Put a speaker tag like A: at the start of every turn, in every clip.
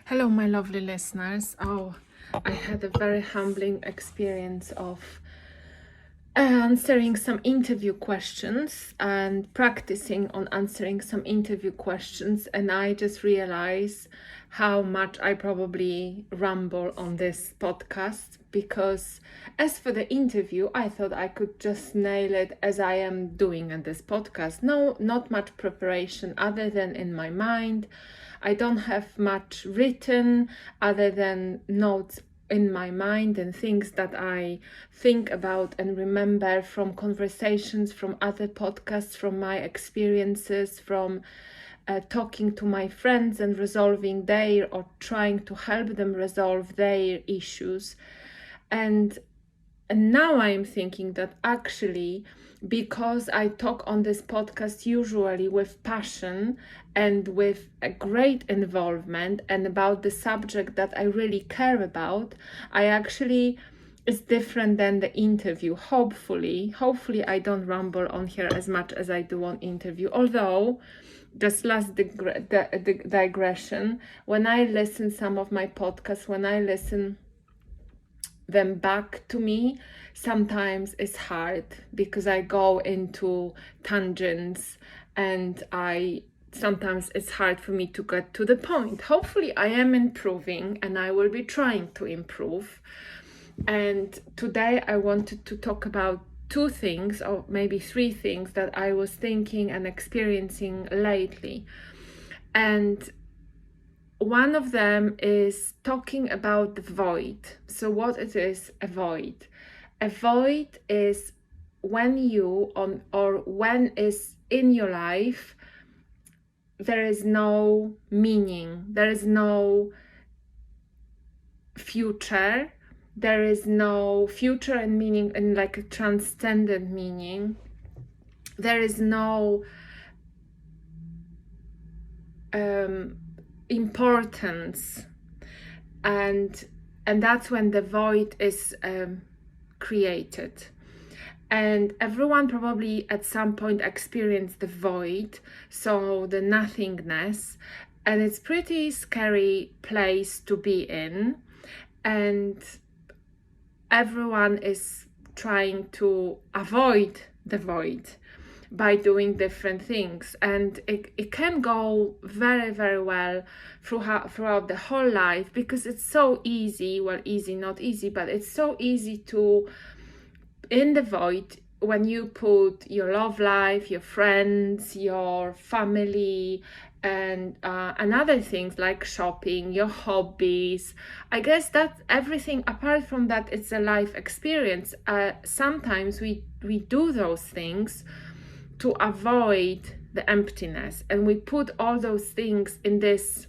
A: Hello, my lovely listeners. I had a very humbling experience of answering some interview questions and practicing on answering some interview questions, and I just realized how much I probably ramble on this podcast, because as for the interview, I thought I could just nail it as I am doing in this podcast. No, not much preparation other than in my mind. I don't have much written other than notes in my mind and things that I think about and remember from conversations, from other podcasts, from my experiences, from talking to my friends and resolving their or trying to help them resolve their issues. And now I'm thinking that actually, because I talk on this podcast usually with passion and with a great involvement and about the subject that I really care about, it's different than the interview. Hopefully I don't ramble on here as much as I do on interview. Although, just last digression, when I listen some of my podcasts, when I listen them back to me, sometimes it's hard because I go into tangents and sometimes it's hard for me to get to the point. Hopefully I am improving and I will be trying to improve. And today I wanted to talk about two things, or maybe three things, that I was thinking and experiencing lately. And one of them is talking about the void. So what it is, a void? A void is when when is in your life there is no meaning, there is no future, there is no future and meaning in like a transcendent meaning. There is no importance, and that's when the void is created. And everyone probably at some point experienced the void, so the nothingness, and it's pretty scary place to be in, and everyone is trying to avoid the void by doing different things, and it can go very, very well throughout the whole life, because it's so easy, not easy, but it's so easy to, in the void, when you put your love life, your friends, your family, and other things like shopping, your hobbies. I guess that everything apart from that, it's a life experience. Sometimes we do those things to avoid the emptiness, and we put all those things in this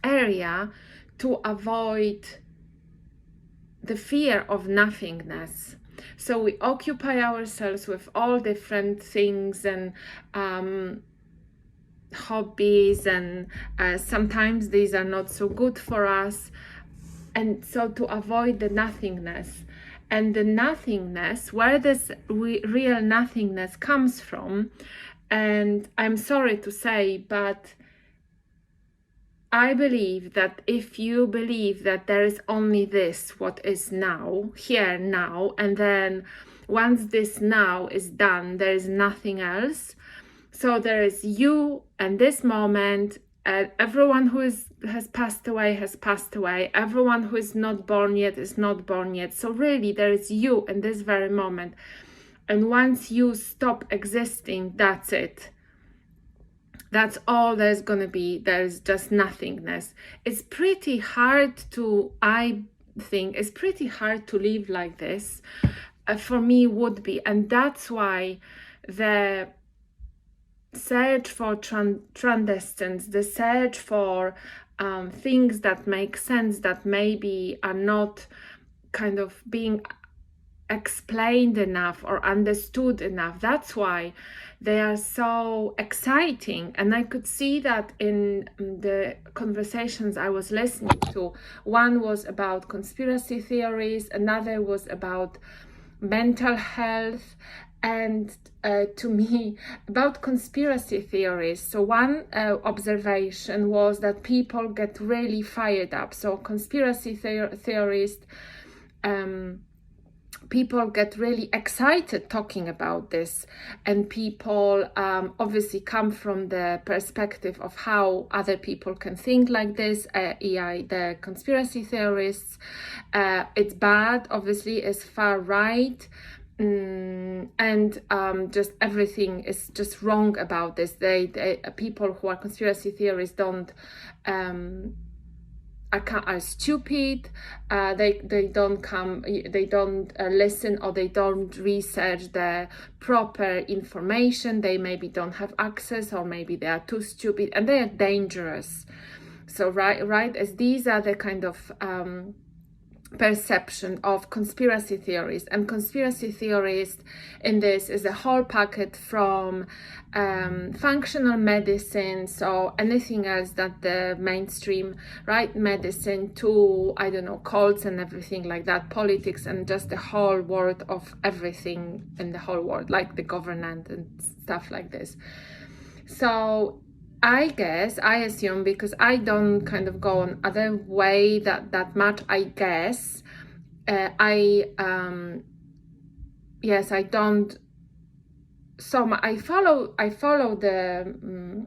A: area to avoid the fear of nothingness. So we occupy ourselves with all different things and hobbies, and sometimes these are not so good for us, and so to avoid the nothingness. And the nothingness, where this real nothingness comes from, and I'm sorry to say, but I believe that if you believe that there is only this, what is now, here, now, and then once this now is done, there is nothing else. So there is you and this moment. Everyone who has passed away has passed away. Everyone who is not born yet is not born yet. So really, there is you in this very moment. And once you stop existing, that's it. That's all there's going to be. There's just nothingness. It's pretty hard to, I think, it's pretty hard to live like this. For me, would be. And that's why the search for transcendence, the search for things that make sense, that maybe are not kind of being explained enough or understood enough, that's why they are so exciting. And I could see that in the conversations I was listening to. One was about conspiracy theories, another was about mental health, And to me, about conspiracy theories, so one observation was that people get really fired up. So conspiracy theorists, people get really excited talking about this, and people obviously come from the perspective of how other people can think like this. The conspiracy theorists, it's bad, obviously, it's far right. And just everything is just wrong about this. People who are conspiracy theorists are stupid. They don't listen, or they don't research the proper information. They maybe don't have access, or maybe they are too stupid, and they are dangerous. So right as these are the kind of perception of conspiracy theories. And conspiracy theorists in this is a whole packet from functional medicine, so anything else that the mainstream right medicine, to I don't know, cults and everything like that, politics, and just the whole world of everything in the whole world, like the government and stuff like this. So I assume, because I don't kind of go on other way that much, I guess, I don't, so I follow the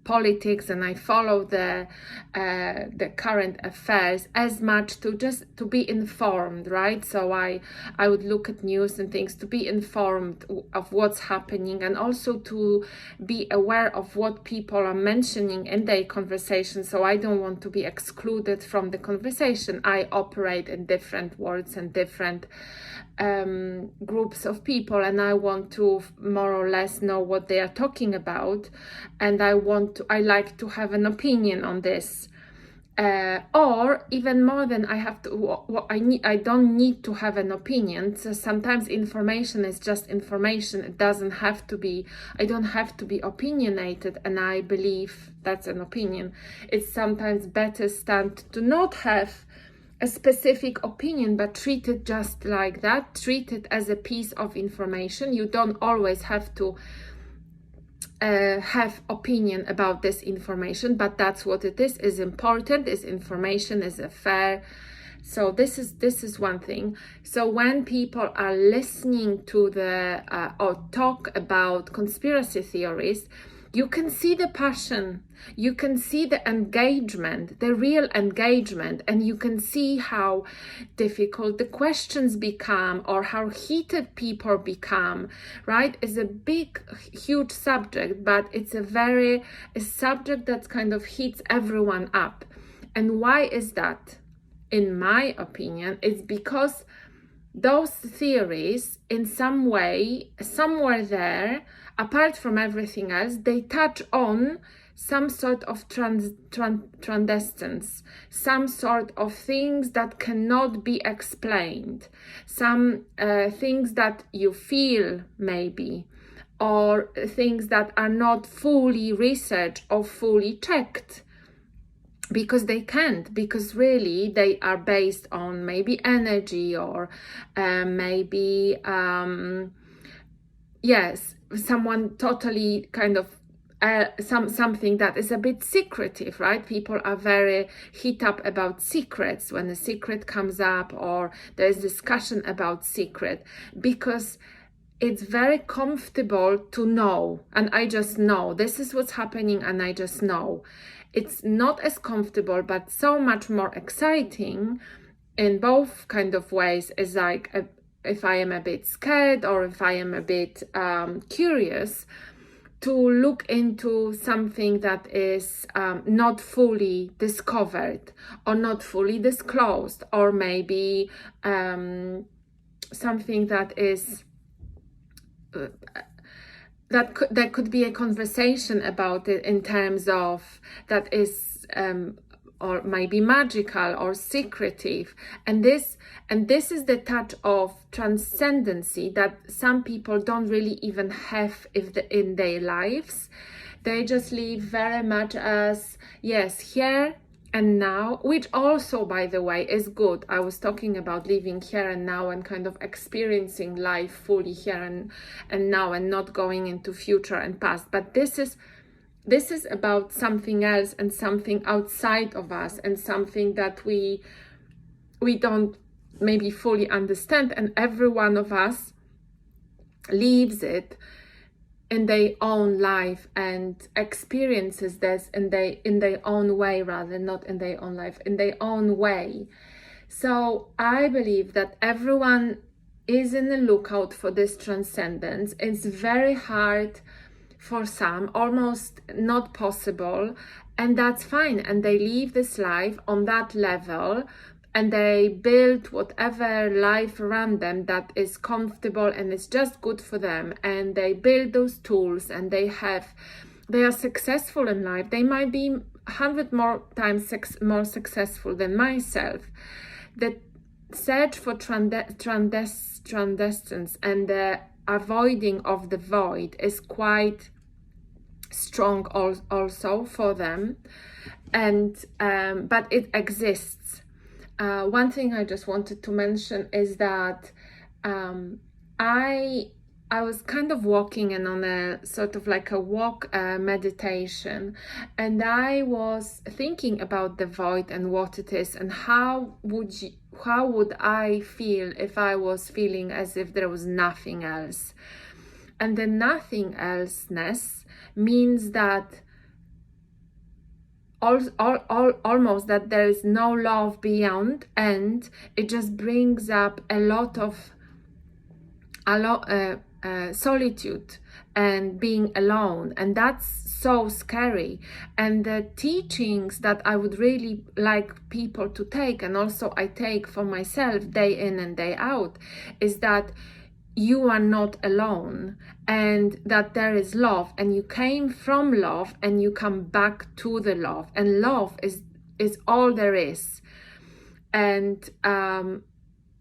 A: politics, and I follow the current affairs as much to be informed, right? So I would look at news and things to be informed of what's happening, and also to be aware of what people are mentioning in their conversation. So I don't want to be excluded from the conversation. I operate in different worlds and different groups of people, and I want to more or less know what they are talking about, and I like to have an opinion on this, or even more than I have to. I don't need to have an opinion. So sometimes information is just information. It doesn't have to be. I don't have to be opinionated, and I believe that's an opinion. It's sometimes better stand to not have a specific opinion, but treat it just like that. Treat it as a piece of information. You don't always have to have opinion about this information, but that's what it is important. Is information, is a fair. So this is one thing. So when people are listening to or talk about conspiracy theories, you can see the passion, you can see the engagement, the real engagement, and you can see how difficult the questions become, or how heated people become, right? It's a big, huge subject, but it's a subject that kind of heats everyone up. And why is that? In my opinion, it's because those theories, in some way, somewhere there, apart from everything else, they touch on some sort of transcendence, some sort of things that cannot be explained, some things that you feel maybe, or things that are not fully researched or fully checked. Because they can't, because really they are based on maybe energy, or maybe someone totally kind of something that is a bit secretive, right? People are very hit up about secrets when a secret comes up, or there's discussion about secret, because it's very comfortable to know, and I just know this is what's happening, and I just know. It's not as comfortable, but so much more exciting in both kind of ways, is like if I am a bit scared, or if I am a bit curious, to look into something that is not fully discovered, or not fully disclosed, or maybe something that is that could be a conversation about it, in terms of that is or maybe magical or secretive, and this is the touch of transcendency that some people don't really even have in their lives. They just live very much as, yes, here and now, which also, by the way, is good. I was talking about living here and now and kind of experiencing life fully here and now, and not going into future and past. But this is about something else, and something outside of us, and something that we don't maybe fully understand, and every one of us lives it in their own life and experiences this in their own way, rather, not in their own life, in their own way. So I believe that everyone is in the lookout for this transcendence. It's very hard for some, almost not possible, and that's fine. And they live this life on that level, and they build whatever life around them that is comfortable and is just good for them, and they build those tools, and they are successful in life. They might be 100 more times more successful than myself. The search for transcendence and the avoiding of the void is quite strong also for them, and but it exists. One thing I just wanted to mention is that I was kind of walking and on a sort of like a walk meditation, and I was thinking about the void and what it is, and how would I feel if I was feeling as if there was nothing else. And the nothing elseness means that almost that there is no love beyond, and it just brings up a lot of solitude and being alone, and that's so scary. And the teachings that I would really like people to take, and also I take for myself day in and day out, is that you are not alone, and that there is love, and you came from love, and you come back to the love, and love is all there is. And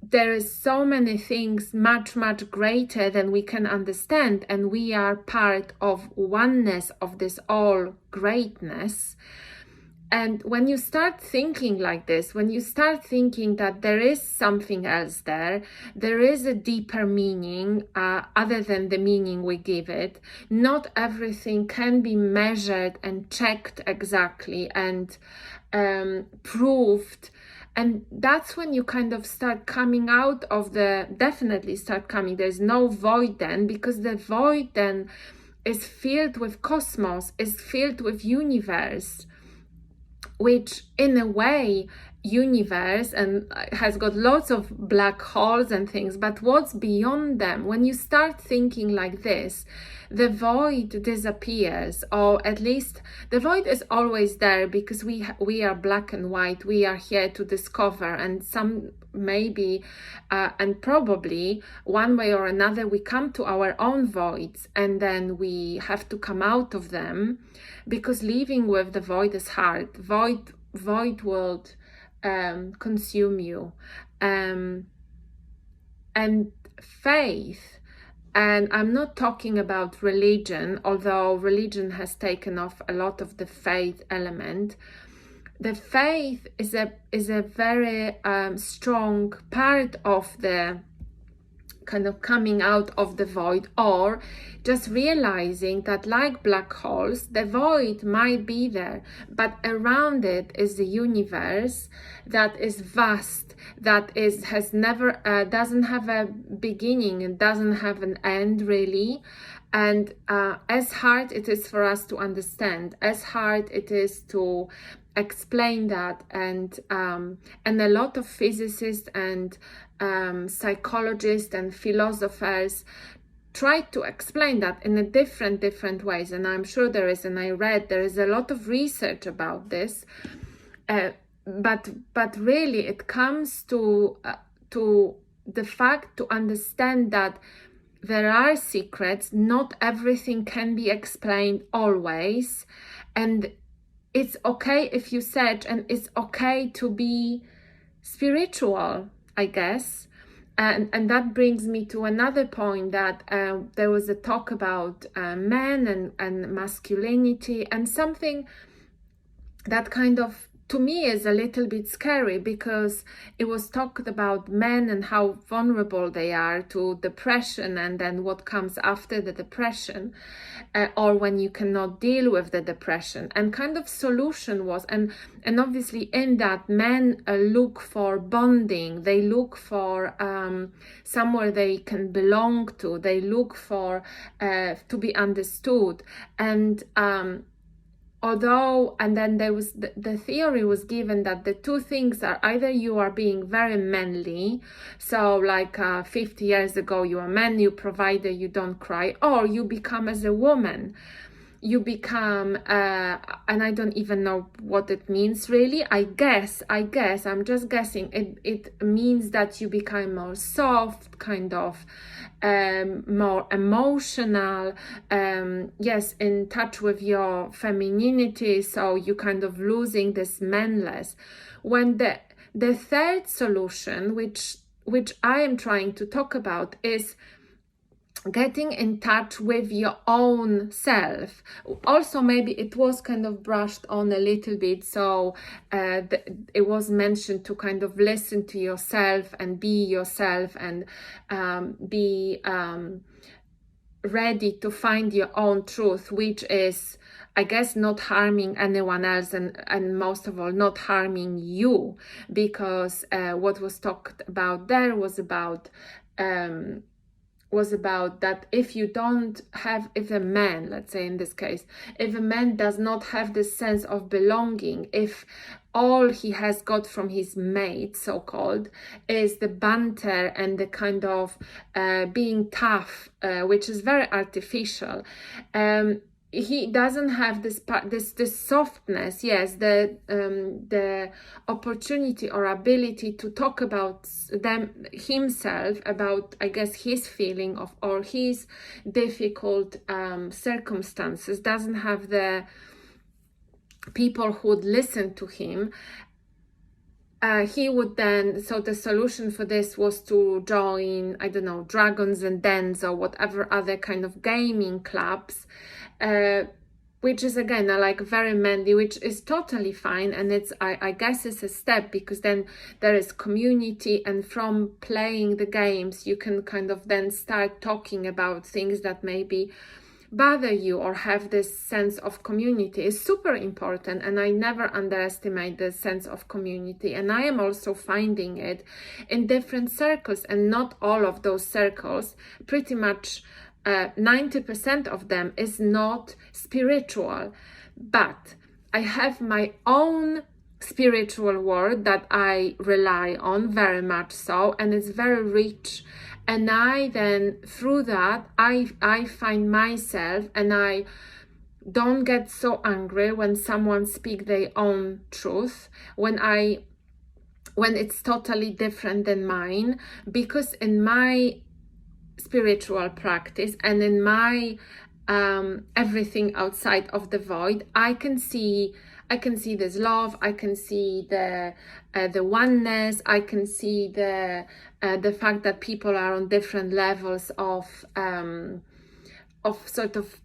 A: there is so many things much greater than we can understand, and we are part of oneness of this all greatness. And when you start thinking like this, when you start thinking that there is something else there is a deeper meaning other than the meaning we give it. Not everything can be measured and checked exactly and proved. And that's when you kind of start coming out of there's no void then, because the void then is filled with cosmos, is filled with universe, which in a way universe and has got lots of black holes and things, but what's beyond them? When you start thinking like this, the void disappears, or at least the void is always there, because we are black and white. We are here to discover, and some maybe and probably one way or another we come to our own voids, and then we have to come out of them, because living with the void is hard. Void will consume you, and faith. And I'm not talking about religion, although religion has taken off a lot of the faith element. The faith is a very strong part of the kind of coming out of the void, or just realizing that, like black holes, the void might be there, but around it is the universe that is vast, that has never doesn't have a beginning and doesn't have an end, really. And as hard it is for us to understand, as hard it is to explain that, and a lot of physicists and psychologists and philosophers tried to explain that in a different ways, and I'm sure there is a lot of research about this, but really it comes to the fact to understand that there are secrets. Not everything can be explained always, and it's okay if you search, and it's okay to be spiritual, I guess. And that brings me to another point, that there was a talk about men and masculinity, and something that kind of to me is a little bit scary, because it was talked about men and how vulnerable they are to depression, and then what comes after the depression, or when you cannot deal with the depression. And kind of solution was, and obviously in that, men look for bonding, they look for somewhere they can belong to, they look for to be understood. And although, and then there was the theory was given that the two things are either you are being very manly, so like 50 years ago you are man, you provider, you don't cry, or you become as a woman. You become, and I don't even know what it means really. I guess, I'm just guessing. It means that you become more soft, kind of, more emotional, yes, in touch with your femininity. So you kind of losing this manless. When the third solution, which I am trying to talk about, is getting in touch with your own self. Also, maybe it was kind of brushed on a little bit, so it was mentioned to kind of listen to yourself and be yourself, and be ready to find your own truth, which is, I guess, not harming anyone else, and most of all not harming you, because what was talked about there was about that if you don't have, if a man, let's say in this case, if a man does not have this sense of belonging, if all he has got from his mate, so-called, is the banter and the kind of being tough, which is very artificial, he doesn't have this softness, yes, the opportunity or ability to talk about himself, about, I guess, his feeling of, or his difficult circumstances, doesn't have the people who would listen to him. He would then, so the solution for this was to join, I don't know, Dragons and Dens or whatever other kind of gaming clubs, which is again like very manly, which is totally fine. And it's, I guess it's a step, because then there is community, and from playing the games you can kind of then start talking about things that maybe bother you, or have this sense of community is super important. And I never underestimate the sense of community, and I am also finding it in different circles, and not all of those circles, pretty much 90% of them is not spiritual, but I have my own spiritual world that I rely on very much so, and it's very rich. And I then, through that, I find myself, and I don't get so angry when someone speaks their own truth, when it's totally different than mine, because in my spiritual practice and in my everything outside of the void, I can see this love, I can see the oneness, I can see the fact that people are on different levels of sort of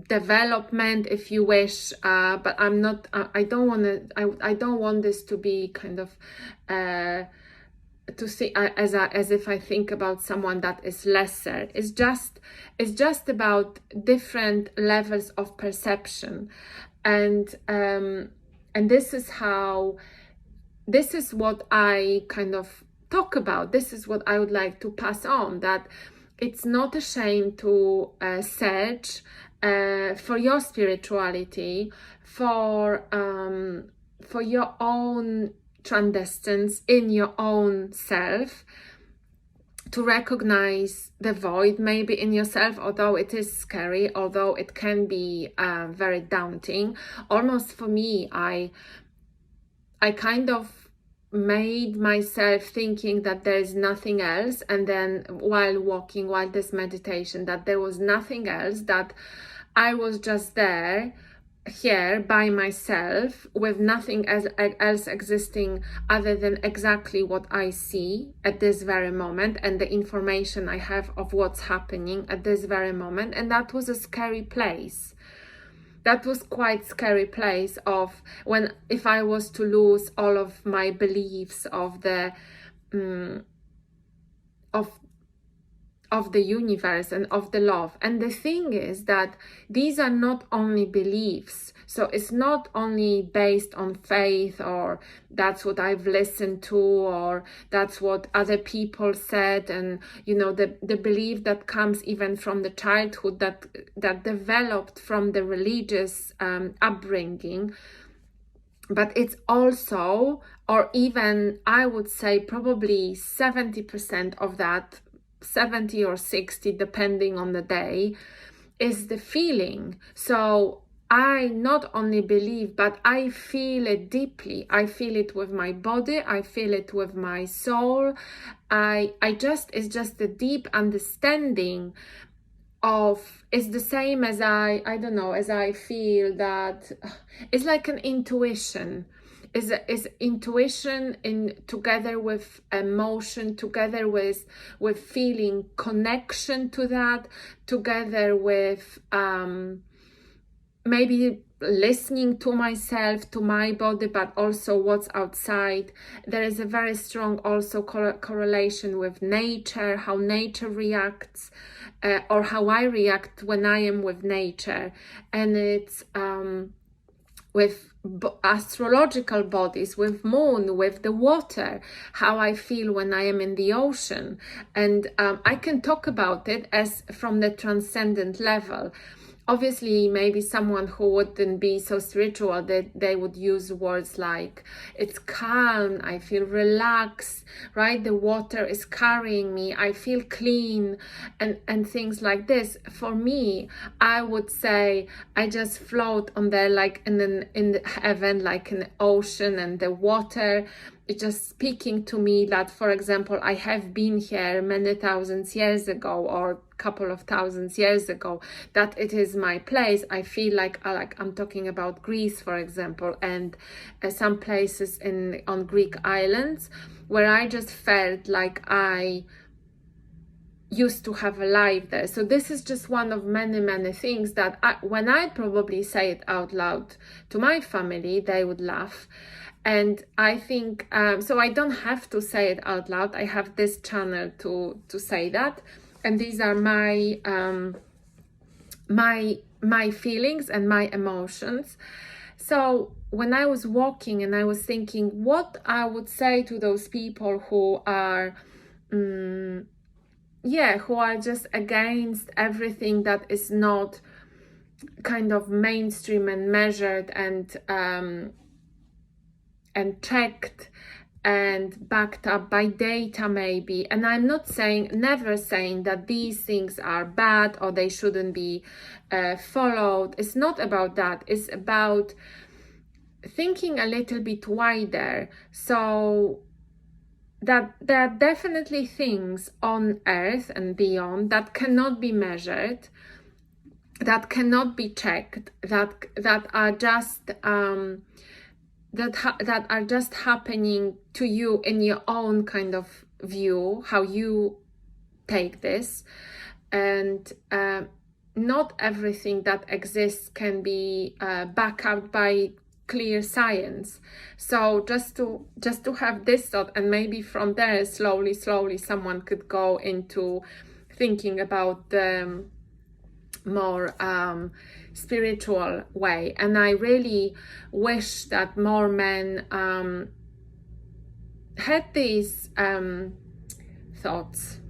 A: development, if you wish, but I'm not, I don't want this to be kind of to see as if I think about someone that is lesser. It's just about different levels of perception, and this is what I kind of talk about. This is what I would like to pass on, that it's not a shame to search for your spirituality, for your own transcendence in your own self, to recognize the void maybe in yourself, although it is scary, although it can be very daunting. Almost for me, I kind of made myself thinking that there is nothing else, and then while this meditation, that there was nothing else, that I was just there, here by myself, with nothing else existing other than exactly what I see at this very moment, and the information I have of what's happening at this very moment. And that was a scary place. that was quite scary place of when, if I was to lose all of my beliefs of the of the universe and of the love. And the thing is that these are not only beliefs, so it's not only based on faith, or that's what I've listened to, or that's what other people said, and the belief that comes even from the childhood, that developed from the religious upbringing. But it's also, or even I would say probably 70% of that, 70 or 60 depending on the day, is the feeling. So I not only believe, but I feel it deeply. I feel it with my body, I feel it with my soul. It's just a deep understanding of, it's the same as I don't know, as I feel that it's like an intuition. Is intuition together with emotion, together with feeling connection to that, together with maybe listening to myself, to my body, but also what's outside. There is a very strong also correlation with nature, how nature reacts, or how I react when I am with nature. And it's with astrological bodies, with moon, with the water, how I feel when I am in the ocean. And I can talk about it as from the transcendent level. Obviously, maybe someone who wouldn't be so spiritual, they would use words like, it's calm, I feel relaxed, right? The water is carrying me, I feel clean, and things like this. For me, I would say I just float on there, like in the heaven, like in the ocean, and the water it's just speaking to me that, for example, I have been here many thousands years ago, or couple of thousands years ago, that it is my place. I feel like I'm talking about Greece, for example, and some places on Greek islands where I just felt like I used to have a life there. So this is just one of many things that when I probably say it out loud to my family, they would laugh. And I think, so I don't have to say it out loud. I have this channel to say that. And these are my my feelings and my emotions. So when I was walking and I was thinking what I would say to those people who are, who are just against everything that is not kind of mainstream and measured and checked and backed up by data maybe. And I'm not saying, never saying that these things are bad or they shouldn't be followed. It's not about that. It's about thinking a little bit wider. So that there are definitely things on Earth and beyond that cannot be measured, that cannot be checked, that are just that are just happening to you in your own kind of view, how you take this. And not everything that exists can be backed up by clear science. So just to have this thought, and maybe from there slowly someone could go into thinking about the more spiritual way. And I really wish that more men had these thoughts,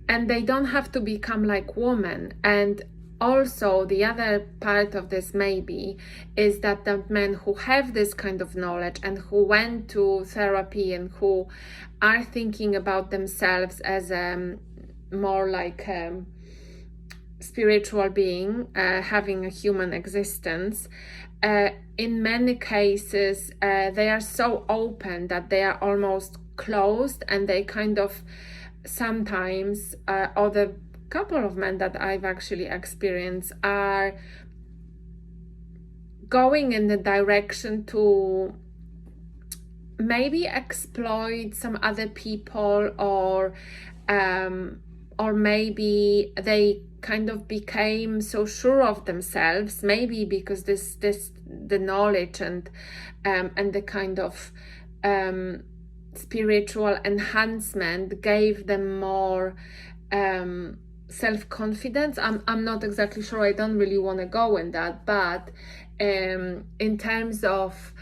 A: and they don't have to become like women. And also the other part of this maybe is that the men who have this kind of knowledge and who went to therapy and who are thinking about themselves as more like spiritual being, having a human existence, in many cases they are so open that they are almost closed, and they kind of sometimes, or the couple of men that I've actually experienced, are going in the direction to maybe exploit some other people, or maybe they kind of became so sure of themselves, maybe because the knowledge and the kind of spiritual enhancement gave them more self-confidence. I'm not exactly sure, I don't really want to go in that, but in terms of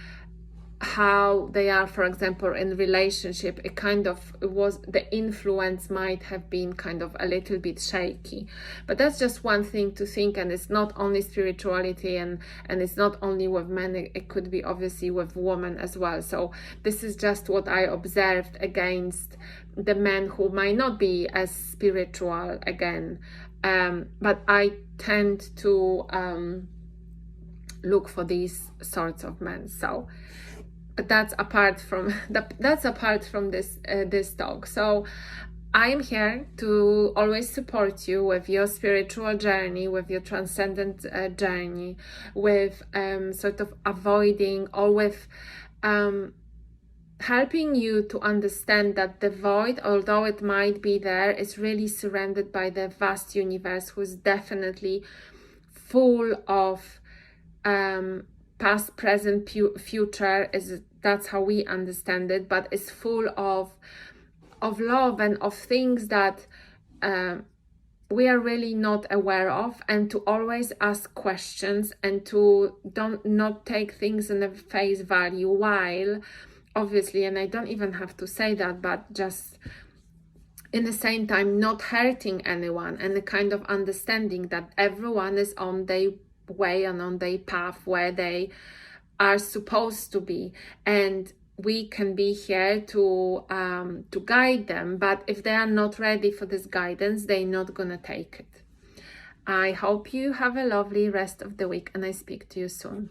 A: how they are, for example, in relationship, it was, the influence might have been kind of a little bit shaky. But that's just one thing to think, and it's not only spirituality, and it's not only with men, it could be obviously with women as well. So this is just what I observed against the men who might not be as spiritual again, but I tend to look for these sorts of men. So but that's apart from this talk. So I'm here to always support you with your spiritual journey, with your transcendent journey, with sort of avoiding, or with helping you to understand that the void, although it might be there, is really surrounded by the vast universe, who is definitely full of past, present, future, that's how we understand it, but it's full of love and of things that we are really not aware of, and to always ask questions, and to not take things in a face value, while obviously, and I don't even have to say that, but just in the same time not hurting anyone, and the kind of understanding that everyone is on their way and on their path where they are supposed to be, and we can be here to guide them. But if they are not ready for this guidance, they're not gonna take it. I hope you have a lovely rest of the week, and I speak to you soon.